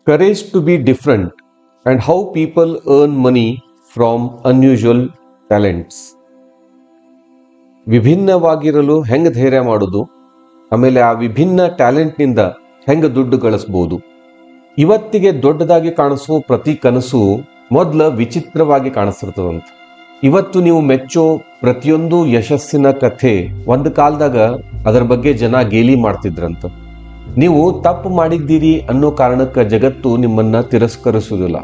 Courage to be different and how people earn money from unusual talents. ವಿಭಿನ್ನವಾಗಿರಲು ಹೆಂಗೆ ಧೈರ್ಯ ಮಾಡೋದು, ಆಮೇಲೆ ಆ ವಿಭಿನ್ನ ಟ್ಯಾಲೆಂಟ್ನಿಂದ ಹೆಂಗೆ ದುಡ್ಡು ಗಳಿಸ್ಬೋದು. ಇವತ್ತಿಗೆ ದೊಡ್ಡದಾಗಿ ಕಾಣಿಸೋ ಪ್ರತಿ ಕನಸು ಮೊದಲ ವಿಚಿತ್ರವಾಗಿ ಕಾಣಿಸ್ತಿರ್ತದಂತ. ಇವತ್ತು ನೀವು ಮೆಚ್ಚೋ ಪ್ರತಿಯೊಂದು ಯಶಸ್ಸಿನ ಕಥೆ ಒಂದು ಕಾಲದಾಗ ಅದರ ಬಗ್ಗೆ ಜನ ಗೇಲಿ ಮಾಡ್ತಿದ್ರಂತ. ನೀವು ತಪ್ಪು ಮಾಡಿದ್ದೀರಿ ಅನ್ನೋ ಕಾರಣಕ್ಕೆ ಜಗತ್ತು ನಿಮ್ಮನ್ನ ತಿರಸ್ಕರಿಸುವುದಿಲ್ಲ.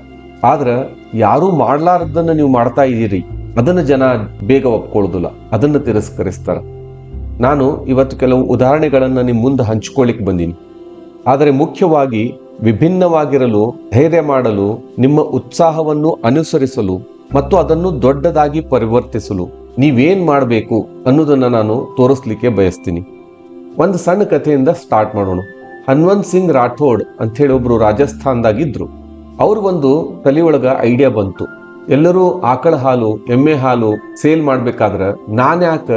ಆದ್ರೆ ಯಾರು ಮಾಡ್ಲಾರ್ದನ್ನ ನೀವು ಮಾಡ್ತಾ ಇದ್ದೀರಿ ಅದನ್ನ ಜನ ಬೇಗ ಒಪ್ಕೊಳ್ಳೋದಿಲ್ಲ, ಅದನ್ನ ತಿರಸ್ಕರಿಸ್ತಾರ. ನಾನು ಇವತ್ತು ಕೆಲವು ಉದಾಹರಣೆಗಳನ್ನ ನಿಮ್ಮ ಮುಂದೆ ಹಂಚ್ಕೊಳ್ಳಿಕ್ ಬಂದೀನಿ. ಆದರೆ ಮುಖ್ಯವಾಗಿ ವಿಭಿನ್ನವಾಗಿರಲು, ಧೈರ್ಯ ಮಾಡಲು, ನಿಮ್ಮ ಉತ್ಸಾಹವನ್ನು ಅನುಸರಿಸಲು ಮತ್ತು ಅದನ್ನು ದೊಡ್ಡದಾಗಿ ಪರಿವರ್ತಿಸಲು ನೀವೇನ್ ಮಾಡಬೇಕು ಅನ್ನೋದನ್ನ ನಾನು ತೋರಿಸ್ಲಿಕ್ಕೆ ಬಯಸ್ತೀನಿ. ಒಂದು ಸಣ್ಣ ಕಥೆಯಿಂದ ಸ್ಟಾರ್ಟ್ ಮಾಡೋಣ. ಹನ್ವಂತ್ ಸಿಂಗ್ ರಾಠೋಡ್ ಅಂತ ಹೇಳಿ ಒಬ್ರು ರಾಜಸ್ಥಾನದಾಗಿದ್ರು. ಅವ್ರಿಗೊಂದು ತಲೆಯೊಳಗ ಐಡಿಯಾ ಬಂತು. ಎಲ್ಲರೂ ಆಕಳ ಹಾಲು, ಎಮ್ಮೆ ಹಾಲು ಸೇಲ್ ಮಾಡ್ಬೇಕಾದ್ರ ನಾನ್ಯಾಕ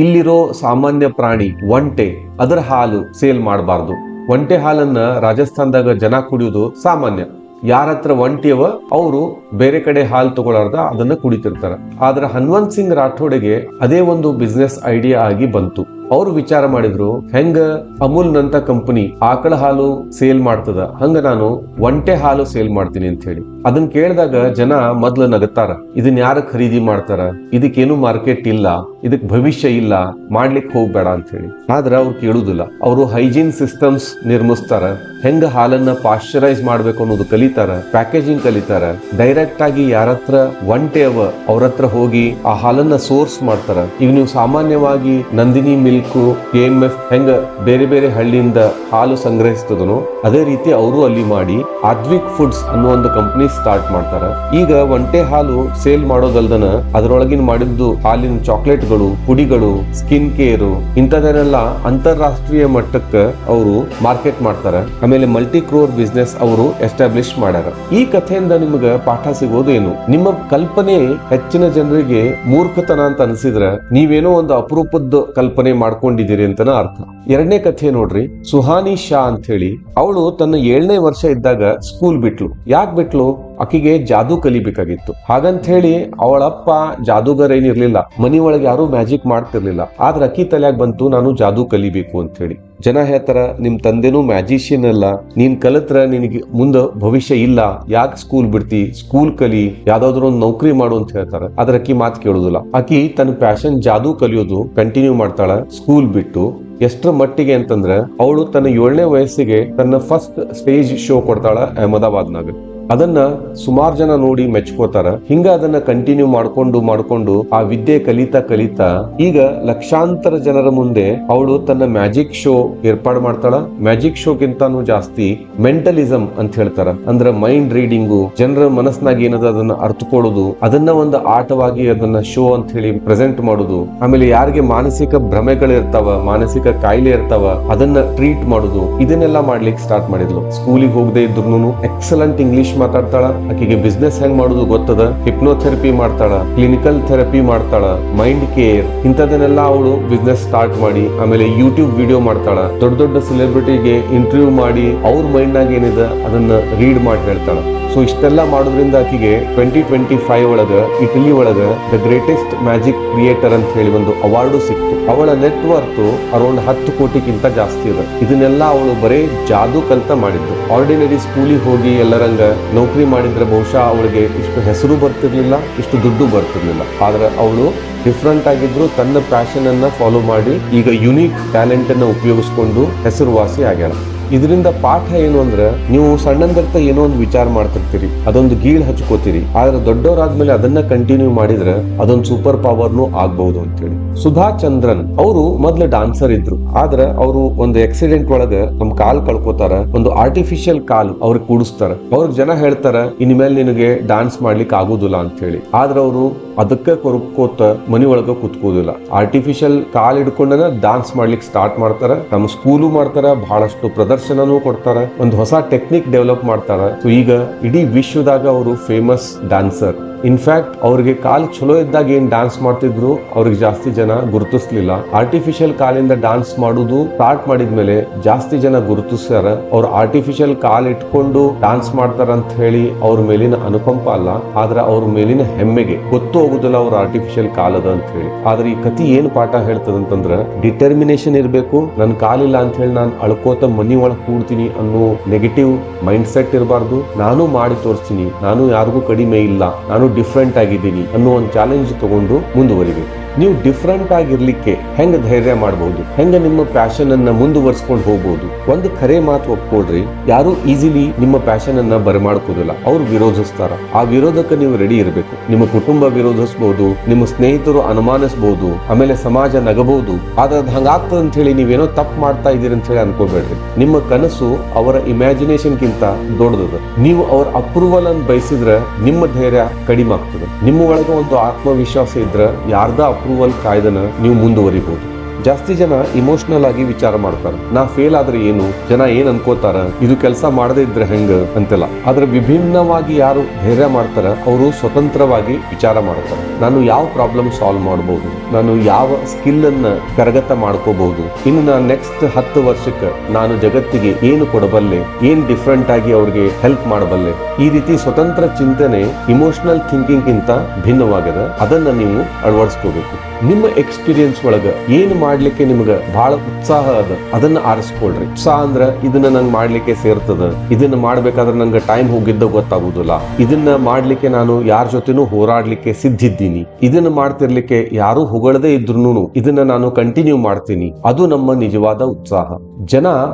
ಇಲ್ಲಿರೋ ಸಾಮಾನ್ಯ ಪ್ರಾಣಿ ಒಂಟೆ ಅದರ ಹಾಲು ಸೇಲ್ ಮಾಡಬಾರ್ದು. ಒಂಟೆ ಹಾಲನ್ನ ರಾಜಸ್ಥಾನದಾಗ ಜನ ಕುಡಿಯೋದು ಸಾಮಾನ್ಯ. ಯಾರ ಹತ್ರ ಒಂಟಿಯವ ಅವರು ಬೇರೆ ಕಡೆ ಹಾಲು ತಗೊಳ್ಳಾರ್ದ ಅದನ್ನ ಕುಡಿತಿರ್ತಾರ. ಆದ್ರೆ ಹನ್ವಂತ್ ಸಿಂಗ್ ರಾಠೋಡ್ಗೆ ಅದೇ ಒಂದು ಬಿಸ್ನೆಸ್ ಐಡಿಯಾ ಆಗಿ ಬಂತು. ಅವ್ರು ವಿಚಾರ ಮಾಡಿದ್ರು, ಹೆಂಗ ಅಮೂಲ್ ನಂತ ಕಂಪನಿ ಆಕಳ ಹಾಲು ಸೇಲ್ ಮಾಡ್ತದ ಹಂಗ ನಾನು ಒಂಟೆ ಹಾಲು ಸೇಲ್ ಮಾಡ್ತೀನಿ ಅಂತ ಹೇಳಿ. ಅದನ್ನ ಕೇಳಿದಾಗ ಜನ ಮೊದ್ಲು ನಗತಾರ. ಇದನ್ನ ಯಾರು ಖರೀದಿ ಮಾಡ್ತಾರ, ಇದಕ್ಕೇನು ಮಾರ್ಕೆಟ್ ಇಲ್ಲ, ಇದಕ್ ಭವಿಷ್ಯ ಇಲ್ಲ, ಮಾಡ್ಲಿಕ್ಕೆ ಹೋಗ್ಬೇಡ ಅಂತ ಹೇಳಿ. ಆದ್ರ ಅವ್ರು ಕೇಳುದಿಲ್ಲ. ಅವರು ಹೈಜೀನ್ ಸಿಸ್ಟಮ್ಸ್ ನಿರ್ಮಿಸ್ತಾರ, ಹೆಂಗ ಹಾಲನ್ನ ಪಾಶ್ಚರೈಸ್ ಮಾಡ್ಬೇಕು ಅನ್ನೋದು ಕಲಿತಾರ, ಪ್ಯಾಕೇಜಿಂಗ್ ಕಲಿತಾರ. ಡೈರೆಕ್ಟ್ ಆಗಿ ಯಾರತ್ರ ಒಂಟೆ ಅವ ಅವ್ರ ಹತ್ರ ಹೋಗಿ ಆ ಹಾಲನ್ನ ಸೋರ್ಸ್ ಮಾಡ್ತಾರ. ಈಗ ನೀವು ಸಾಮಾನ್ಯವಾಗಿ ನಂದಿನಿ ಮಿಲ್ಕ್, KMF ಹೆಂಗ ಬೇರೆ ಬೇರೆ ಹಳ್ಳಿಯಿಂದ ಹಾಲು ಸಂಗ್ರಹಿಸ್ತದನೋ ಅದೇ ರೀತಿ ಅವರು ಅಲ್ಲಿ ಮಾಡಿ ಆದ್ವಿಕ್ ಫುಡ್ಸ್ ಅನ್ನೋ ಒಂದು ಕಂಪನಿ ಸ್ಟಾರ್ಟ್ ಮಾಡ್ತಾರ. ಈಗ ಒಂಟೆ ಹಾಲು ಸೇಲ್ ಮಾಡೋದಲ್ದನ ಅದರೊಳಗಿನ ಮಾಡಿದ್ದು ಹಾಲಿನ ಚಾಕ್ಲೇಟ್ಗಳು, ಪುಡಿಗಳು, ಸ್ಕಿನ್ ಕೇರ್ ಇಂಥದನ್ನೆಲ್ಲ ಅಂತಾರಾಷ್ಟ್ರೀಯ ಮಟ್ಟಕ್ಕೆ ಅವರು ಮಾರ್ಕೆಟ್ ಮಾಡ್ತಾರ. ಆಮೇಲೆ ಮಲ್ಟಿ ಕ್ರೋರ್ ಬಿಸ್ನೆಸ್ ಅವರು ಎಸ್ಟಾಬ್ಲಿಷ್ ಮಾಡ್ಯಾರ. ಈ ಕಥೆಯಿಂದ ನಿಮ್ಗೆ ಪಾಠ ಸಿಗೋದು ಏನು? ನಿಮ್ಮ ಕಲ್ಪನೆ ಹೆಚ್ಚಿನ ಜನರಿಗೆ ಮೂರ್ಖತನ ಅಂತ ಅನ್ಸಿದ್ರ ನೀವೇನೋ ಒಂದು ಅಪರೂಪದ ಕಲ್ಪನೆ ಮಾಡ್ಕೊಂಡಿದ್ದೀರಿ ಅಂತನ ಅರ್ಥ. ಎರಡನೇ ಕಥೆ ನೋಡ್ರಿ. ಸುಹಾನಿ ಶಾ ಅಂತ ಹೇಳಿ ಅವಳು ತನ್ನ 7ನೇ ವರ್ಷ ಇದ್ದಾಗ ಸ್ಕೂಲ್ ಬಿಟ್ಲು. ಯಾಕೆ ಬಿಟ್ಲು? ಆಕಿಗೆ ಜಾದೂ ಕಲಿಬೇಕಾಗಿತ್ತು. ಹಾಗಂತ ಹೇಳಿ ಅವಳಪ್ಪ ಜಾದೂಗರ್ ಏನಿರ್ಲಿಲ್ಲ, ಮನಿ ಒಳಗೆ ಯಾರು ಮ್ಯಾಜಿಕ್ ಮಾಡ್ತಿರ್ಲಿಲ್ಲ. ಆದ್ರೆ ಅಕ್ಕಿ ತಲೆಯಾಗ ಬಂತು ನಾನು ಜಾದೂ ಕಲಿಬೇಕು ಅಂತ ಹೇಳಿ. ಜನ ಹೇಳ್ತಾರ ನಿಮ್ ತಂದೆನೂ ಮ್ಯಾಜಿಷಿಯನ್ ಅಲ್ಲ, ನೀನ್ ಕಲಿತ್ರ ನಿನಗೆ ಮುಂದ ಭವಿಷ್ಯ ಇಲ್ಲ, ಯಾಕೆ ಸ್ಕೂಲ್ ಬಿಡ್ತಿ, ಸ್ಕೂಲ್ ಕಲಿ, ಯಾವ್ದಾದ್ರು ಒಂದು ನೌಕರಿ ಮಾಡು ಅಂತ ಹೇಳ್ತಾರ. ಆದ್ರೆ ಅಕ್ಕಿ ಮಾತು ಕೇಳುದಿಲ್ಲ. ಆಕಿ ತನ್ನ ಪ್ಯಾಷನ್ ಜಾದೂ ಕಲಿಯೋದು ಕಂಟಿನ್ಯೂ ಮಾಡ್ತಾಳ ಸ್ಕೂಲ್ ಬಿಟ್ಟು. ಎಷ್ಟರ ಮಟ್ಟಿಗೆ ಅಂತಂದ್ರ ಅವಳು ತನ್ನ 7ನೇ ವಯಸ್ಸಿಗೆ ತನ್ನ ಫಸ್ಟ್ ಸ್ಟೇಜ್ ಶೋ ಕೊಡ್ತಾಳ ಅಹಮದಾಬಾದ್ನಾಗ. ಅದನ್ನ ಸುಮಾರು ಜನ ನೋಡಿ ಮೆಚ್ಕೋತಾರ. ಹಿಂಗ ಅದನ್ನ ಕಂಟಿನ್ಯೂ ಮಾಡ್ಕೊಂಡು ಆ ವಿದ್ಯೆ ಕಲಿತಾ ಈಗ ಲಕ್ಷಾಂತರ ಜನರ ಮುಂದೆ ಅವಳು ತನ್ನ ಮ್ಯಾಜಿಕ್ ಶೋ ಏರ್ಪಾಡು ಮಾಡ್ತಾಳ. ಮ್ಯಾಜಿಕ್ ಶೋಗಿಂತಾನು ಜಾಸ್ತಿ ಮೆಂಟಲಿಸಂ ಅಂತ ಹೇಳ್ತಾರ, ಅಂದ್ರ ಮೈಂಡ್ ರೀಡಿಂಗು, ಜನರ ಮನಸ್ನಾಗ ಏನದ ಅದನ್ನ ಅರ್ಥಕೊಳ್ಳೋದು, ಅದನ್ನ ಒಂದು ಆಟವಾಗಿ ಅದನ್ನ ಶೋ ಅಂತ ಹೇಳಿ ಪ್ರೆಸೆಂಟ್ ಮಾಡೋದು. ಆಮೇಲೆ ಯಾರಿಗೆ ಮಾನಸಿಕ ಭ್ರಮೆಗಳಿರ್ತಾವ, ಮಾನಸಿಕ ಕಾಯಿಲೆ ಇರ್ತಾವ, ಅದನ್ನ ಟ್ರೀಟ್ ಮಾಡೋದು. ಇದನ್ನೆಲ್ಲ ಮಾಡ್ಲಿಕ್ಕೆ ಸ್ಟಾರ್ಟ್ ಮಾಡಿದ್ಲು. ಸ್ಕೂಲಿಗೆ ಹೋಗದೆ ಇದ್ರು ಎಕ್ಸಲೆಂಟ್ ಇಂಗ್ಲಿಷ್ ಮಾತಾಡ್ತಾಳ. ಆಕೆಗೆ ಬಿಸ್ನೆಸ್ ಹೆಂಗ್ ಮಾಡೋದು ಗೊತ್ತದ. ಹಿಪ್ನೋಥೆರಪಿ ಮಾಡ್ತಾಳ, ಕ್ಲಿನಿಕಲ್ ಥೆರಪಿ ಮಾಡ್ತಾಳ, ಮೈಂಡ್ ಕೇರ್ ಇಂಥದನ್ನೆಲ್ಲ ಅವಳು ಬಿಸ್ನೆಸ್ ಸ್ಟಾರ್ಟ್ ಮಾಡಿ ಆಮೇಲೆ ಯೂಟ್ಯೂಬ್ ವಿಡಿಯೋ ಮಾಡ್ತಾಳ. ದೊಡ್ಡ ದೊಡ್ಡ ಸೆಲೆಬ್ರಿಟಿಗೆ ಇಂಟರ್ವ್ಯೂ ಮಾಡಿ ಅವ್ರ ಮೈಂಡ್ ನಾಗ ಏನಿದೆ ಅದನ್ನ ರೀಡ್ ಮಾಡಿ ಹೇಳ್ತಾಳ. ಸೊ ಇಷ್ಟೆಲ್ಲ ಮಾಡೋದ್ರಿಂದ ಆಕೆಗೆ 2025 ಒಳಗ ಇಟಲಿ ಒಳಗ ದ ಗ್ರೇಟೆಸ್ಟ್ ಮ್ಯಾಜಿಕ್ ಕ್ರಿಯೇಟರ್ ಅಂತ ಹೇಳಿ ಒಂದು ಅವಾರ್ಡು ಸಿಕ್ತು. ಅವಳ ನೆಟ್ವರ್ತ್ ಅರೌಂಡ್ 10 ಕೋಟಿಗಿಂತ ಜಾಸ್ತಿ ಇದೆ. ಇದನ್ನೆಲ್ಲ ಅವಳು ಬರೇ ಜಾದೂ ಕಲ್ತ ಮಾಡಿದ್ದು. ಆರ್ಡಿನರಿ ಸ್ಕೂಲಿಗೆ ಹೋಗಿ ಎಲ್ಲರಂಗ ನೌಕರಿ ಮಾಡಿದ್ರೆ ಬಹುಶಃ ಅವಳಿಗೆ ಇಷ್ಟು ಹೆಸರು ಬರ್ತಿರ್ಲಿಲ್ಲ, ಇಷ್ಟು ದುಡ್ಡು ಬರ್ತಿರ್ಲಿಲ್ಲ. ಆದ್ರೆ ಅವಳು ಡಿಫ್ರೆಂಟ್ ಆಗಿದ್ರು. ತನ್ನ ಪ್ಯಾಷನ್ ಅನ್ನ ಫಾಲೋ ಮಾಡಿ ಈಗ ಯುನೀಕ್ ಟ್ಯಾಲೆಂಟ್ ಅನ್ನ ಉಪಯೋಗಿಸ್ಕೊಂಡು ಹೆಸರುವಾಸಿ ಆಗ್ಯಾಳ. ಇದರಿಂದ ಪಾಠ ಏನು ಅಂದ್ರೆ, ನೀವು ಸಣ್ಣಂದಿರ್ತ ಏನೋ ಒಂದು ವಿಚಾರ ಮಾಡ್ತಿರ್ತೀರಿ, ಅದೊಂದು ಗೀಳ್ ಹಚ್ಕೋತೀರಿ. ಆದ್ರೆ ದೊಡ್ಡವರಾದ್ಮೇಲೆ ಅದನ್ನ ಕಂಟಿನ್ಯೂ ಮಾಡಿದ್ರೆ ಅದೊಂದು ಸೂಪರ್ ಪವರ್ನು ಆಗ್ಬಹುದು ಅಂತೇಳಿ. ಸುಧಾ ಚಂದ್ರನ್ ಅವರು ಮೊದ್ಲು ಡಾನ್ಸರ್ ಇದ್ರು. ಆದ್ರೆ ಅವರು ಒಂದು ಆಕ್ಸಿಡೆಂಟ್ ಒಳಗ ನಮ್ ಕಾಲ್ ಕಳ್ಕೋತಾರ. ಒಂದು ಆರ್ಟಿಫಿಷಿಯಲ್ ಕಾಲ್ ಅವ್ರಿಗೆ ಕೂಡಿಸ್ತಾರ. ಅವ್ರಿಗೆ ಜನ ಹೇಳ್ತಾರ ಇನ್ಮೇಲೆ ನಿನಗೆ ಡಾನ್ಸ್ ಮಾಡ್ಲಿಕ್ಕೆ ಆಗುದಿಲ್ಲ ಅಂತ ಹೇಳಿ. ಆದ್ರೆ ಅವರು ಅದಕ್ಕೆ ಕೊರಕೋತ ಮನಿ ಒಳಗ ಕುತ್ಕೋದಿಲ್ಲ. ಆರ್ಟಿಫಿಷಿಯಲ್ ಕಾಲ್ ಹಿಡ್ಕೊಂಡನ ಡಾನ್ಸ್ ಮಾಡ್ಲಿಕ್ಕೆ ಸ್ಟಾರ್ಟ್ ಮಾಡ್ತಾರ. ನಮ್ಮ ಸ್ಕೂಲು ಮಾಡ್ತಾರ, ಬಹಳಷ್ಟು ಪ್ರದರ್ಶನನೂ ಕೊಡ್ತಾರ, ಒಂದು ಹೊಸ ಟೆಕ್ನಿಕ್ ಡೆವಲಪ್ ಮಾಡ್ತಾರ. ಸೊ ಈಗ ಇಡೀ ವಿಶ್ವದಾಗ ಅವರು ಫೇಮಸ್ ಡ್ಯಾನ್ಸರ್. ಇನ್ಫ್ಯಾಕ್ಟ್ ಅವ್ರಿಗೆ ಕಾಲ್ ಚಲೋ ಇದ್ದಾಗ ಏನ್ ಡಾನ್ಸ್ ಮಾಡ್ತಿದ್ರು ಅವ್ರಿಗೆ ಜಾಸ್ತಿ ಜನ ಗುರುತಿಸ್ಲಿಲ್ಲ. ಆರ್ಟಿಫಿಷಿಯಲ್ ಕಾಲಿಂದ ಡಾನ್ಸ್ ಮಾಡುದು ಸ್ಟಾರ್ಟ್ ಮಾಡಿದ್ಮೇಲೆ ಜಾಸ್ತಿ ಜನ ಗುರುತಿಸ್ಯಾರ. ಅವ್ರು ಆರ್ಟಿಫಿಷಿಯಲ್ ಕಾಲ್ ಇಟ್ಕೊಂಡು ಡಾನ್ಸ್ ಮಾಡ್ತಾರ ಅಂತ ಹೇಳಿ ಅವ್ರ ಮೇಲಿನ ಅನುಕಂಪ ಅಲ್ಲ, ಆದ್ರೆ ಅವ್ರ ಮೇಲಿನ ಹೆಮ್ಮೆಗೆ ಗೊತ್ತು ಹೋಗುದಿಲ್ಲ ಅವ್ರ ಆರ್ಟಿಫಿಷಿಯಲ್ ಕಾಲ್ ಅದ ಅಂತ ಹೇಳಿ. ಆದ್ರೆ ಈ ಕತಿ ಏನ್ ಪಾಠ ಹೇಳ್ತದಂತಂದ್ರ ಡಿಟರ್ಮಿನೇಷನ್ ಇರ್ಬೇಕು. ನನ್ ಕಾಲಿಲ್ಲ ಅಂತ ಹೇಳಿ ನಾನು ಅಳ್ಕೋತ ಮನಿ ಒಳಗ್ ಕೂಡ್ತೀನಿ ಅನ್ನೋ ನೆಗೆಟಿವ್ ಮೈಂಡ್ ಸೆಟ್ ಇರಬಾರ್ದು. ನಾನು ಮಾಡಿ ತೋರಿಸ್ತೀನಿ, ನಾನು ಯಾರಿಗೂ ಕಡಿಮೆ ಇಲ್ಲ, ನಾನು ಡಿಫ್ರೆಂಟ್ ಆಗಿದ್ದೀನಿ ಅನ್ನೋ ಒಂದು ಚಾಲೆಂಜ್ ತಗೊಂಡು ಮುಂದುವರಿಬೇಕು. ನೀವು ಡಿಫ್ರೆಂಟ್ ಆಗಿರ್ಲಿಕ್ಕೆ ಹೆಂಗ ಧೈರ್ಯ ಮಾಡಬಹುದು, ಹೆಂಗ ನಿಮ್ಮ ಪ್ಯಾಷನ್ ಅನ್ನ ಮುಂದುವರ್ಸ್ಕೊಂಡು ಹೋಗ್ಬಹುದು. ಒಂದು ಖರೆ ಮಾತು ಒಪ್ಕೊಳ್ರಿ, ಯಾರು ಈಸಿಲಿ ನಿಮ್ಮ ಪ್ಯಾಷನ್ ಅನ್ನ ಬರಮಾಡ್ಕೋದಿಲ್ಲ, ಅವ್ರು ವಿರೋಧಿಸ್ತಾರ. ಆ ವಿರೋಧಕ್ಕೆ ನೀವು ರೆಡಿ ಇರಬೇಕು. ನಿಮ್ಮ ಕುಟುಂಬ ವಿರೋಧಿಸಬಹುದು, ನಿಮ್ಮ ಸ್ನೇಹಿತರು ಅನುಮಾನಿಸಬಹುದು, ಆಮೇಲೆ ಸಮಾಜ ನಗಬಹುದು. ಆದ್ರೆ ಅದು ಹಂಗಾಗ್ತದ ಅಂತ ಹೇಳಿ ನೀವೇನೋ ತಪ್ಪು ಮಾಡ್ತಾ ಇದೀರಿ ಅಂತ ಹೇಳಿ ಅನ್ಕೋಬೇಡ್ರಿ. ನಿಮ್ಮ ಕನಸು ಅವರ ಇಮ್ಯಾಜಿನೇಷನ್ ಗಿಂತ ದೊಡ್ಡದ. ನೀವು ಅವ್ರ ಅಪ್ರೂವಲ್ ಅನ್ನು ಬಯಸಿದ್ರೆ ನಿಮ್ಮ ಧೈರ್ಯ ಕಡಿಮೆ ಆಗ್ತದೆ. ನಿಮ್ಮ ಒಳಗೆ ಒಂದು ಆತ್ಮವಿಶ್ವಾಸ ಇದ್ರೆ ಯಾರ್ದ ಅಪ್ರೂವಲ್ ಕಾಯ್ದನ ನೀವು ಮುಂದುವರಿಬಹುದು. ಜಾಸ್ತಿ ಜನ ಇಮೋಷನಲ್ ಆಗಿ ವಿಚಾರ ಮಾಡ್ತಾರೆ. ನಾ ಫೇಲ್ ಆದ್ರೆ ಏನು, ಜನ ಏನ್ ಅನ್ಕೋತಾರ, ಇದು ಕೆಲಸ ಮಾಡದೇ ಇದ್ರೆ ಹೆಂಗ ಅಂತೆಲ್ಲ. ಆದ್ರೆ ವಿಭಿನ್ನವಾಗಿ ಯಾರು ಧೈರ್ಯ ಮಾಡ್ತಾರ ಅವರು ಸ್ವತಂತ್ರವಾಗಿ ವಿಚಾರ ಮಾಡ್ತಾರೆ. ನಾನು ಯಾವ ಪ್ರಾಬ್ಲಮ್ ಸಾಲ್ವ್ ಮಾಡಬಹುದು, ನಾನು ಯಾವ ಸ್ಕಿಲ್ ಅನ್ನ ಕರಗತ ಮಾಡ್ಕೋಬಹುದು, ಇನ್ನು ನಾನು ನೆಕ್ಸ್ಟ್ 10 ವರ್ಷಕ್ಕೆ ನಾನು ಜಗತ್ತಿಗೆ ಏನು ಕೊಡಬಲ್ಲೆ, ಏನ್ ಡಿಫ್ರೆಂಟ್ ಆಗಿ ಅವ್ರಿಗೆ ಹೆಲ್ಪ್ ಮಾಡಬಲ್ಲೆ. ಈ ರೀತಿ ಸ್ವತಂತ್ರ ಚಿಂತನೆ ಇಮೋಷನಲ್ ಥಿಂಕಿಂಗ್ ಗಿಂತ ಭಿನ್ನವಾಗದ. ಅದನ್ನ ನೀವು ಅಳವಡಿಸ್ಕೋಬೇಕು. ನಿಮ್ಮ ಎಕ್ಸ್ಪೀರಿಯನ್ಸ್ ಒಳಗ ಏನು ಮಾಡ್ಲಿಕ್ಕೆ ನಿಮ್ಗೆ ಬಹಳ ಉತ್ಸಾಹ ಅದ ಅದನ್ನ ಆರಿಸ್ಕೊಳ್ರಿ. ಉತ್ಸಾಹ ಅಂದ್ರ ಇದನ್ನ ನಂಗೆ ಮಾಡ್ಲಿಕ್ಕೆ ಸೇರ್ತದ, ಇದನ್ನ ಮಾಡ್ಬೇಕಾದ್ರೆ ನಂಗೆ ಟೈಮ್ ಹೋಗಿದ್ದ ಗೊತ್ತಾಗುದಿಲ್ಲ, ಇದನ್ನ ಮಾಡ್ಲಿಕ್ಕೆ ನಾನು ಯಾರ ಜೊತೆನೂ ಹೋರಾಡ್ಲಿಕ್ಕೆ ಸಿದ್ಧಿದ್ದೀನಿ, ಇದನ್ನ ಮಾಡ್ತಿರ್ಲಿಕ್ಕೆ ಯಾರು ಹೊಗಳದೇ ಇದ್ರು ಇದನ್ನ ನಾನು ಕಂಟಿನ್ಯೂ ಮಾಡ್ತೀನಿ. ಅದು ನಮ್ಮ ನಿಜವಾದ ಉತ್ಸಾಹ. ಜನ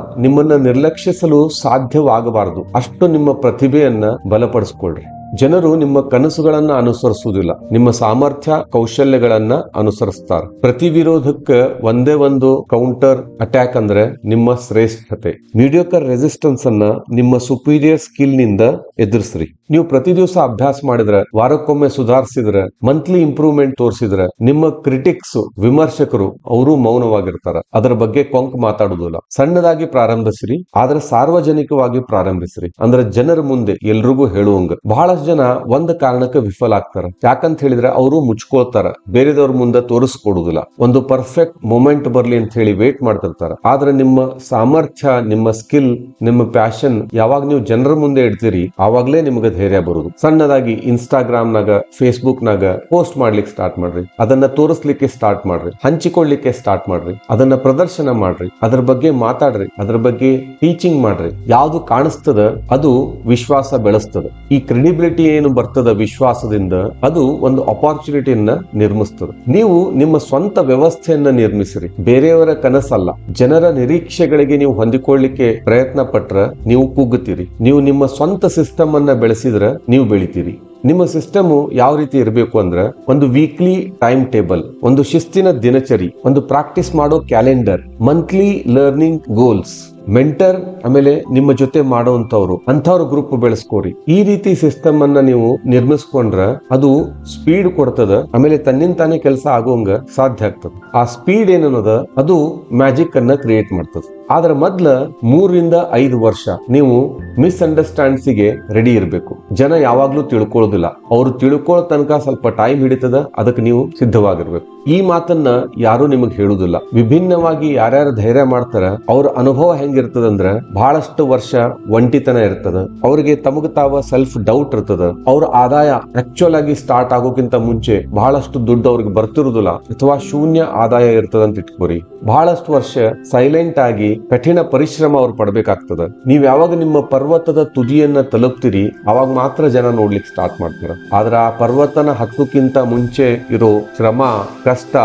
ನಿಮ್ಮನ್ನ ನಿರ್ಲಕ್ಷಿಸಲು ಸಾಧ್ಯವಾಗಬಾರದು. ಅಷ್ಟು ನಿಮ್ಮ ಪ್ರತಿಭೆಯನ್ನ ಬಲಪಡಿಸ್ಕೊಳ್ರಿ. ಜನರು ನಿಮ್ಮ ಕನಸುಗಳನ್ನ ಅನುಸರಿಸುವುದಿಲ್ಲ, ನಿಮ್ಮ ಸಾಮರ್ಥ್ಯ ಕೌಶಲ್ಯಗಳನ್ನ ಅನುಸರಿಸ್ತಾರೆ. ಪ್ರತಿ ವಿರೋಧಕ್ಕೆ ಒಂದೇ ಒಂದು ಕೌಂಟರ್ ಅಟ್ಯಾಕ್ ಅಂದ್ರೆ ನಿಮ್ಮ ಶ್ರೇಷ್ಠತೆ. ಮೀಡಿಯೋಕರ್ ರೆಸಿಸ್ಟೆನ್ಸ್ ಅನ್ನ ನಿಮ್ಮ ಸುಪೀರಿಯರ್ ಸ್ಕಿಲ್ ನಿಂದ ಎದುರಿಸ್ರಿ. ನೀವು ಪ್ರತಿ ದಿವಸ ಅಭ್ಯಾಸ ಮಾಡಿದ್ರೆ, ವಾರಕ್ಕೊಮ್ಮೆ ಸುಧಾರಿಸಿದ್ರೆ, ಮಂತ್ಲಿ ಇಂಪ್ರೂವ್ಮೆಂಟ್ ತೋರಿಸಿದ್ರೆ, ನಿಮ್ಮ ಕ್ರಿಟಿಕ್ಸ್ ವಿಮರ್ಶಕರು ಅವರು ಮೌನವಾಗಿರ್ತಾರ. ಅದರ ಬಗ್ಗೆ ಕೊಂಕ್ ಮಾತಾಡುದಿಲ್ಲ. ಸಣ್ಣದಾಗಿ ಪ್ರಾರಂಭಿಸ್ರಿ, ಆದ್ರೆ ಸಾರ್ವಜನಿಕವಾಗಿ ಪ್ರಾರಂಭಿಸ್ರಿ. ಅಂದ್ರೆ ಜನರ ಮುಂದೆ ಎಲ್ರಿಗೂ ಹೇಳುವಂಗ. ಬಹಳಷ್ಟು ಜನ ಒಂದ್ ಕಾರಣಕ್ಕೆ ವಿಫಲ ಆಗ್ತಾರ. ಯಾಕಂತ ಹೇಳಿದ್ರೆ ಅವರು ಮುಚ್ಕೊಳ್ತಾರ, ಬೇರೆದವ್ರ ಮುಂದೆ ತೋರಿಸ್ಕೊಡುದಿಲ್ಲ. ಒಂದು ಪರ್ಫೆಕ್ಟ್ ಮೊಮೆಂಟ್ ಬರ್ಲಿ ಅಂತ ಹೇಳಿ ವೇಟ್ ಮಾಡ್ತಿರ್ತಾರ. ಆದ್ರೆ ನಿಮ್ಮ ಸಾಮರ್ಥ್ಯ, ನಿಮ್ಮ ಸ್ಕಿಲ್, ನಿಮ್ಮ ಪ್ಯಾಷನ್ ಯಾವಾಗ ನೀವು ಜನರ ಮುಂದೆ ಇಡ್ತೀರಿ ಆವಾಗ್ಲೇ ನಿಮ್ಗೆ ಧೈರ್ಯ ಬರುದು. ಸಣ್ಣದಾಗಿ ಇನ್ಸ್ಟಾಗ್ರಾಮ್ ನಾಗ, ಫೇಸ್ಬುಕ್ ನಾಗ ಪೋಸ್ಟ್ ಮಾಡ್ಲಿಕ್ಕೆ ಸ್ಟಾರ್ಟ್ ಮಾಡ್ರಿ. ಅದನ್ನ ತೋರಿಸ್ಲಿಕ್ಕೆ ಸ್ಟಾರ್ಟ್ ಮಾಡ್ರಿ, ಹಂಚಿಕೊಳ್ಳಿಕ್ಕೆ ಸ್ಟಾರ್ಟ್ ಮಾಡ್ರಿ, ಅದನ್ನ ಪ್ರದರ್ಶನ ಮಾಡ್ರಿ, ಅದ್ರ ಬಗ್ಗೆ ಮಾತಾಡ್ರಿ, ಅದ್ರ ಬಗ್ಗೆ ಟೀಚಿಂಗ್ ಮಾಡ್ರಿ. ಯಾವ್ದು ಕಾಣಿಸ್ತದ ಅದು ವಿಶ್ವಾಸ ಬೆಳೆಸ್ತದ. ಈ ಕ್ರೆಡಿಬಿಲಿಟಿ ಏನು ಬರ್ತದ ವಿಶ್ವಾಸದಿಂದ, ಅದು ಒಂದು ಅಪಾರ್ಚುನಿಟಿಯನ್ನ ನಿರ್ಮಿಸ್ತದೆ. ನೀವು ನಿಮ್ಮ ಸ್ವಂತ ವ್ಯವಸ್ಥೆಯನ್ನ ನಿರ್ಮಿಸಿರಿ, ಬೇರೆಯವರ ಕನಸಲ್ಲ. ಜನರ ನಿರೀಕ್ಷೆಗಳಿಗೆ ನೀವು ಹೊಂದಿಕೊಳ್ಳಿಕ್ಕೆ ಪ್ರಯತ್ನ ಪಟ್ರ ನೀವು ಕುಗ್ಗುತ್ತೀರಿ. ನೀವು ನಿಮ್ಮ ಸ್ವಂತ ಸಿಸ್ಟಮ್ ಅನ್ನ ಬೆಳೆಸಿದ್ರ ನೀವು ಬೆಳಿತೀರಿ. ನಿಮ್ಮ ಸಿಸ್ಟಮ್ ಯಾವ ರೀತಿ ಇರಬೇಕು ಅಂದ್ರೆ, ಒಂದು ವೀಕ್ಲಿ ಟೈಮ್ ಟೇಬಲ್, ಒಂದು ಶಿಸ್ತಿನ ದಿನಚರಿ, ಒಂದು ಪ್ರಾಕ್ಟೀಸ್ ಮಾಡೋ calendar, monthly learning goals, mentor, ಆಮೇಲೆ ನಿಮ್ಮ ಜೊತೆ ಮಾಡುವಂತವ್ರು, ಅಂಥವ್ರ ಗ್ರೂಪ್ ಬೆಳೆಸ್ಕೋರಿ. ಈ ರೀತಿ ಸಿಸ್ಟಮ್ ಅನ್ನ ನೀವು ನಿರ್ಮಿಸ್ಕೊಂಡ್ರ ಅದು ಸ್ಪೀಡ್ ಕೊಡ್ತದ, ಆಮೇಲೆ ತನ್ನಿಂತಾನೆ ಕೆಲಸ ಆಗೋಂಗ ಸಾಧ್ಯ ಆಗ್ತದ. ಆ ಸ್ಪೀಡ್ ಏನನ್ನೋದ ಅದು ಮ್ಯಾಜಿಕ್ ಅನ್ನ ಕ್ರಿಯೇಟ್ ಮಾಡ್ತದ. ಆದ್ರೆ ಮೊದ್ಲ 3 ರಿಂದ 5 ವರ್ಷ ನೀವು ಮಿಸ್ಅಂಡರ್ಸ್ಟ್ಯಾಂಡ್ಸಿಗೆ ರೆಡಿ ಇರಬೇಕು. ಜನ ಯಾವಾಗ್ಲೂ ತಿಳ್ಕೊಳ್ಳೋದಿಲ್ಲ, ಅವ್ರು ತಿಳ್ಕೊಳ್ಳೋ ತನಕ ಸ್ವಲ್ಪ ಟೈಮ್ ಹಿಡಿತದ. ಅದಕ್ಕೆ ನೀವು ಸಿದ್ಧವಾಗಿರ್ಬೇಕು. ಈ ಮಾತನ್ನ ಯಾರು ನಿಮಗ್ ಹೇಳುದಿಲ್ಲ. ವಿಭಿನ್ನವಾಗಿ ಯಾರ್ಯಾರು ಧೈರ್ಯ ಮಾಡ್ತಾರ ಅವ್ರ ಅನುಭವ ಹೆಂಗಿರ್ತದಂದ್ರ, ಬಹಳಷ್ಟು ವರ್ಷ ಒಂಟಿತನ ಇರ್ತದ, ಅವ್ರಿಗೆ ತಮಗ ತಾವ ಸೆಲ್ಫ್ ಡೌಟ್ ಇರ್ತದ, ಅವ್ರ ಆದಾಯ ಆಕ್ಚುಲ್ ಆಗಿ ಸ್ಟಾರ್ಟ್ ಆಗೋಕ್ಕಿಂತ ಮುಂಚೆ ಬಹಳಷ್ಟು ದುಡ್ಡು ಅವ್ರಿಗೆ ಬರ್ತಿರುದಿಲ್ಲ, ಅಥವಾ ಶೂನ್ಯ ಆದಾಯ ಇರ್ತದ ಅಂತ ಇಟ್ಕೋರಿ. ಬಹಳಷ್ಟು ವರ್ಷ ಸೈಲೆಂಟ್ ಆಗಿ ಕಠಿಣ ಪರಿಶ್ರಮ ಅವ್ರು ಪಡ್ಬೇಕಾಗ್ತದ. ನೀವ್ ಯಾವಾಗ ನಿಮ್ಮ ಪರ್ವತದ ತುದಿಯನ್ನ ತಲುಪ್ತೀರಿ ಅವಾಗ ಮಾತ್ರ ಜನ ನೋಡ್ಲಿಕ್ಕೆ ಸ್ಟಾರ್ಟ್ ಮಾಡ್ತಾರ. ಆದ್ರ ಆ ಪರ್ವತನ ಹತ್ತಕ್ಕಿಂತ ಮುಂಚೆ ಇರೋ ಶ್ರಮ, ಕಷ್ಟ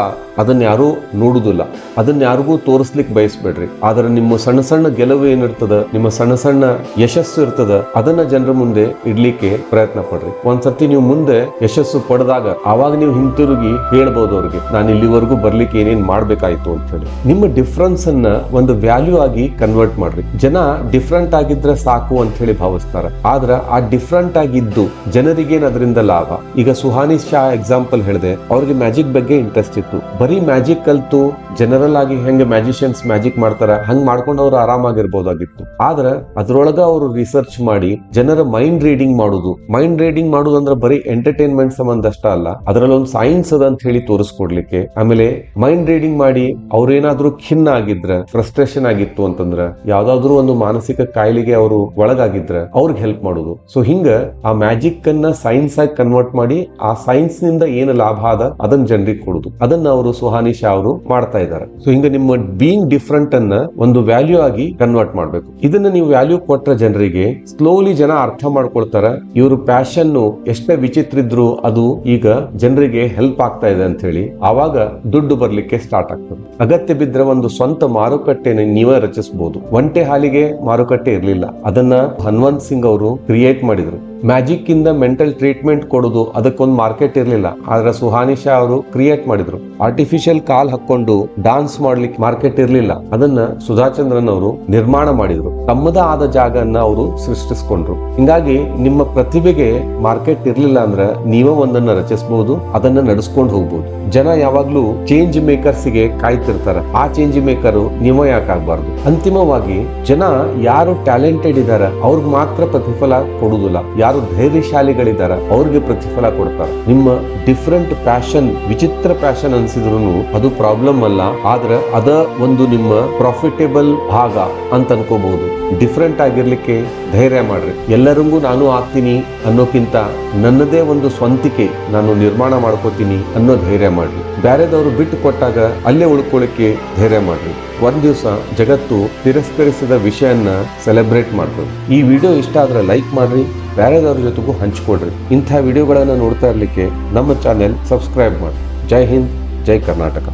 ಅದನ್ನ ಯಾರು ನೋಡುದಿಲ್ಲ. ಅದನ್ನ ಯಾರಿಗೂ ತೋರಿಸ್ಲಿಕ್ಕೆ ಬಯಸ್ಬೇಡ್ರಿ. ಆದ್ರೆ ನಿಮ್ಮ ಸಣ್ಣ ಸಣ್ಣ ಗೆಲುವು ಏನಿರ್ತದ, ನಿಮ್ಮ ಸಣ್ಣ ಸಣ್ಣ ಯಶಸ್ಸು ಇರ್ತದ, ಅದನ್ನ ಜನರ ಮುಂದೆ ಇಡ್ಲಿಕ್ಕೆ ಪ್ರಯತ್ನ ಪಡ್ರಿ. ಒಂದ್ಸತಿ ನೀವು ಮುಂದೆ ಯಶಸ್ಸು ಪಡೆದಾಗ ಆವಾಗ ನೀವು ಹಿಂತಿರುಗಿ ಹೇಳ್ಬೋದು ಅವ್ರಿಗೆ, ನಾನು ಇಲ್ಲಿವರೆಗೂ ಬರ್ಲಿಕ್ಕೆ ಏನೇನ್ ಮಾಡ್ಬೇಕಾಯ್ತು ಅಂತ ಹೇಳಿ. ನಿಮ್ಮ ಡಿಫ್ರೆನ್ಸ್ ಅನ್ನ ಒಂದು ವ್ಯಾಲ್ಯೂ ಆಗಿ ಕನ್ವರ್ಟ್ ಮಾಡ್ರಿ. ಜನ ಡಿಫ್ರೆಂಟ್ ಆಗಿದ್ರೆ ಸಾಕು ಅಂತ ಹೇಳಿ ಭಾವಿಸ್ತಾರ. ಆದ್ರ ಆ ಡಿಫ್ರೆಂಟ್ ಆಗಿದ್ದು ಜನರಿಗೇನ್ ಅದರಿಂದ ಲಾಭ. ಈಗ ಸುಹಾನಿ ಶಾ ಎಕ್ಸಾಂಪಲ್ ಹೇಳಿದೆ, ಅವ್ರಿಗೆ ಮ್ಯಾಜಿಕ್ ಬಗ್ಗೆ ಇಂಟ್ರೆಸ್ಟ್ ಇಂಟ್ರೆಸ್ಟ್ ಇತ್ತು. ಬರೀ ಮ್ಯಾಜಿಕ್ ಕಲ್ತು ಜನರಲ್ ಆಗಿ ಹೆಂಗೆ ಮ್ಯಾಜಿಷಿಯನ್ಸ್ ಮ್ಯಾಜಿಕ್ ಮಾಡ್ತಾರ ಹಂಗ್ ಮಾಡ್ಕೊಂಡು ಅವ್ರು ಆರಾಮಾಗಿರ್ಬೋದಾಗಿತ್ತು. ಆದ್ರ ಅದ್ರೊಳಗ ಅವರು ರಿಸರ್ಚ್ ಮಾಡಿ ಜನರ ಮೈಂಡ್ ರೀಡಿಂಗ್ ಮಾಡುದು. ಮೈಂಡ್ ರೀಡಿಂಗ್ ಮಾಡುದು ಅಂದ್ರೆ ಬರೀ ಎಂಟರ್ಟೈನ್ಮೆಂಟ್ ಸಂಬಂಧ ಅಷ್ಟ ಅಲ್ಲ, ಅದ್ರಲ್ಲಿ ಒಂದು ಸೈನ್ಸ್ ಅದ ಅಂತ ಹೇಳಿ ತೋರಿಸ್ಕೊಡ್ಲಿಕ್ಕೆ. ಆಮೇಲೆ ಮೈಂಡ್ ರೀಡಿಂಗ್ ಮಾಡಿ ಅವ್ರೇನಾದ್ರೂ ಖಿನ್ನ ಆಗಿದ್ರ, ಫ್ರಸ್ಟ್ರೇಷನ್ ಆಗಿತ್ತು ಅಂತಂದ್ರ, ಯಾವ್ದಾದ್ರು ಒಂದು ಮಾನಸಿಕ ಕಾಯಿಲೆಗೆ ಅವರು ಒಳಗಾಗಿದ್ರ ಅವ್ರಿಗೆ ಹೆಲ್ಪ್ ಮಾಡುದು. ಸೊ ಹಿಂಗ ಆ ಮ್ಯಾಜಿಕ್ ಅನ್ನ ಸೈನ್ಸ್ ಆಗಿ ಕನ್ವರ್ಟ್ ಮಾಡಿ ಆ ಸೈನ್ಸ್ ನಿಂದ ಏನು ಲಾಭ ಅದ ಅದನ್ನ ಜನರಿಗೆ ಕೊಡುದು. ಅದನ್ನ ಅವರು ಸುಹಾನಿ ಶಾ ಅವರು ಮಾಡ್ತಾ ಇದ್ದಾರೆ. ಸೊ ಹಿಂಗ ನಿಮ್ಮ ಬೀಯಿಂಗ್ ಡಿಫ್ರೆಂಟ್ ಅನ್ನ ಒಂದು ವ್ಯಾಲ್ಯೂ ಆಗಿ ಕನ್ವರ್ಟ್ ಮಾಡ್ಬೇಕು. ಇದನ್ನ ನೀವು ವ್ಯಾಲ್ಯೂ ಕೊಟ್ರ ಜನರಿಗೆ ಸ್ಲೋಲಿ ಜನ ಅರ್ಥ ಮಾಡ್ಕೊಳ್ತಾರ. ಇವರು ಪ್ಯಾಷನ್ ಎಷ್ಟೇ ವಿಚಿತ್ರ ಇದ್ರು ಅದು ಈಗ ಜನರಿಗೆ ಹೆಲ್ಪ್ ಆಗ್ತಾ ಇದೆ ಅಂತ ಹೇಳಿ ಆವಾಗ ದುಡ್ಡು ಬರ್ಲಿಕ್ಕೆ ಸ್ಟಾರ್ಟ್ ಆಗ್ತದೆ. ಅಗತ್ಯ ಬಿದ್ರೆ ಒಂದು ಸ್ವಂತ ಮಾರುಕಟ್ಟೆನ ನೀವೇ ರಚಿಸಬಹುದು. ಒಂಟೆ ಹಾಲಿಗೆ ಮಾರುಕಟ್ಟೆ ಇರಲಿಲ್ಲ, ಅದನ್ನ ಹನುಮಂತ್ ಸಿಂಗ್ ಅವರು ಕ್ರಿಯೇಟ್ ಮಾಡಿದ್ರು. ಮ್ಯಾಜಿಕ್ ಇಂದ ಮೆಂಟಲ್ ಟ್ರೀಟ್ಮೆಂಟ್ ಕೊಡುದು ಅದಕ್ಕೊಂದು ಮಾರ್ಕೆಟ್ ಇರಲಿಲ್ಲ, ಆದ್ರೆ ಸುಹಾನಿ ಶಾ ಅವರು ಕ್ರಿಯೇಟ್ ಮಾಡಿದ್ರು. ಆರ್ಟಿಫಿಷಿಯಲ್ ಕಾಲ್ ಹಾಕೊಂಡು ಡಾನ್ಸ್ ಮಾಡ್ಲಿಕ್ಕೆ ಮಾರ್ಕೆಟ್ ಇರಲಿಲ್ಲ, ಅದನ್ನ ಸುಧಾಚಂದ್ರನ್ ಅವರು ನಿರ್ಮಾಣ ಮಾಡಿದ್ರು. ತಮ್ಮದೇ ಆದ ಜಾಗನ್ನ ಅವರು ಸೃಷ್ಟಿಸ್ಕೊಂಡ್ರು. ಹಿಂಗಾಗಿ ನಿಮ್ಮ ಪ್ರತಿಭೆಗೆ ಮಾರ್ಕೆಟ್ ಇರ್ಲಿಲ್ಲ ಅಂದ್ರೆ ನೀವೇ ಒಂದನ್ನ ರಚಿಸಬಹುದು, ಅದನ್ನ ನಡೆಸ್ಕೊಂಡು ಹೋಗ್ಬಹುದು. ಜನ ಯಾವಾಗ್ಲೂ ಚೇಂಜ್ ಮೇಕರ್ಸ್ ಗೆ ಕಾಯ್ತಿರ್ತಾರ. ಆ ಚೇಂಜ್ ಮೇಕರ್ ನೀವೇ ಯಾಕಾಗಬಾರ್ದು. ಅಂತಿಮವಾಗಿ ಜನ ಯಾರು ಟ್ಯಾಲೆಂಟೆಡ್ ಇದಾರ ಅವ್ರಿಗೆ ಮಾತ್ರ ಪ್ರತಿಫಲ ಕೊಡುದಿಲ್ಲ, ಯಾರು ಧೈರ್ಯಶಾಲಿಗಳಿದಾರ ಅವ್ರಿಗೆ ಪ್ರತಿಫಲ ಕೊಡ್ತಾರೆ. ನಿಮ್ಮ ಡಿಫ್ರೆಂಟ್ ಪ್ಯಾಷನ್, ವಿಚಿತ್ರ ಪ್ಯಾಷನ್ ಅನ್ಸಿದ್ರು ಅದು ಪ್ರಾಬ್ಲಮ್ ಅಲ್ಲ, ಆದ್ರೆ ಅದ ಒಂದು ನಿಮ್ಮ ಪ್ರಾಫಿಟೇಬಲ್ ಭಾಗ ಅಂತ ಅನ್ಕೋಬಹುದು. ಡಿಫ್ರೆಂಟ್ ಆಗಿರ್ಲಿಕ್ಕೆ ಧೈರ್ಯ ಮಾಡ್ರಿ. ಎಲ್ಲರಿಗೂ ನಾನು ಆಗ್ತೀನಿ ಅನ್ನೋಕ್ಕಿಂತ ನನ್ನದೇ ಒಂದು ಸ್ವಂತಿಕೆ ನಾನು ನಿರ್ಮಾಣ ಮಾಡ್ಕೋತೀನಿ ಅನ್ನೋ ಧೈರ್ಯ ಮಾಡ್ರಿ. ಬ್ಯಾರೆದವರು ಬಿಟ್ಟು ಕೊಟ್ಟಾಗ ಅಲ್ಲೇ ಉಳ್ಕೊಳ್ಳಿಕ್ಕೆ ಧೈರ್ಯ ಮಾಡ್ರಿ. ಒಂದ್ ದಿವಸ ಜಗತ್ತು ತಿರಸ್ಕರಿಸಿದ ವಿಷಯನ್ನ ಸೆಲೆಬ್ರೇಟ್ ಮಾಡ್ಬೋದು. ಈ ವಿಡಿಯೋ ಇಷ್ಟ ಆದ್ರೆ ಲೈಕ್ ಮಾಡ್ರಿ, ಬೇರೆದವ್ರ ಜೊತೆಗೂ ಹಂಚ್ಕೊಡ್ರಿ. ಇಂಥ ವಿಡಿಯೋಗಳನ್ನ ನೋಡ್ತಾ ಇರ್ಲಿಕ್ಕೆ ನಮ್ಮ ಚಾನೆಲ್ ಸಬ್ಸ್ಕ್ರೈಬ್ ಮಾಡಿ. ಜೈ ಹಿಂದ್, ಜೈ ಕರ್ನಾಟಕ.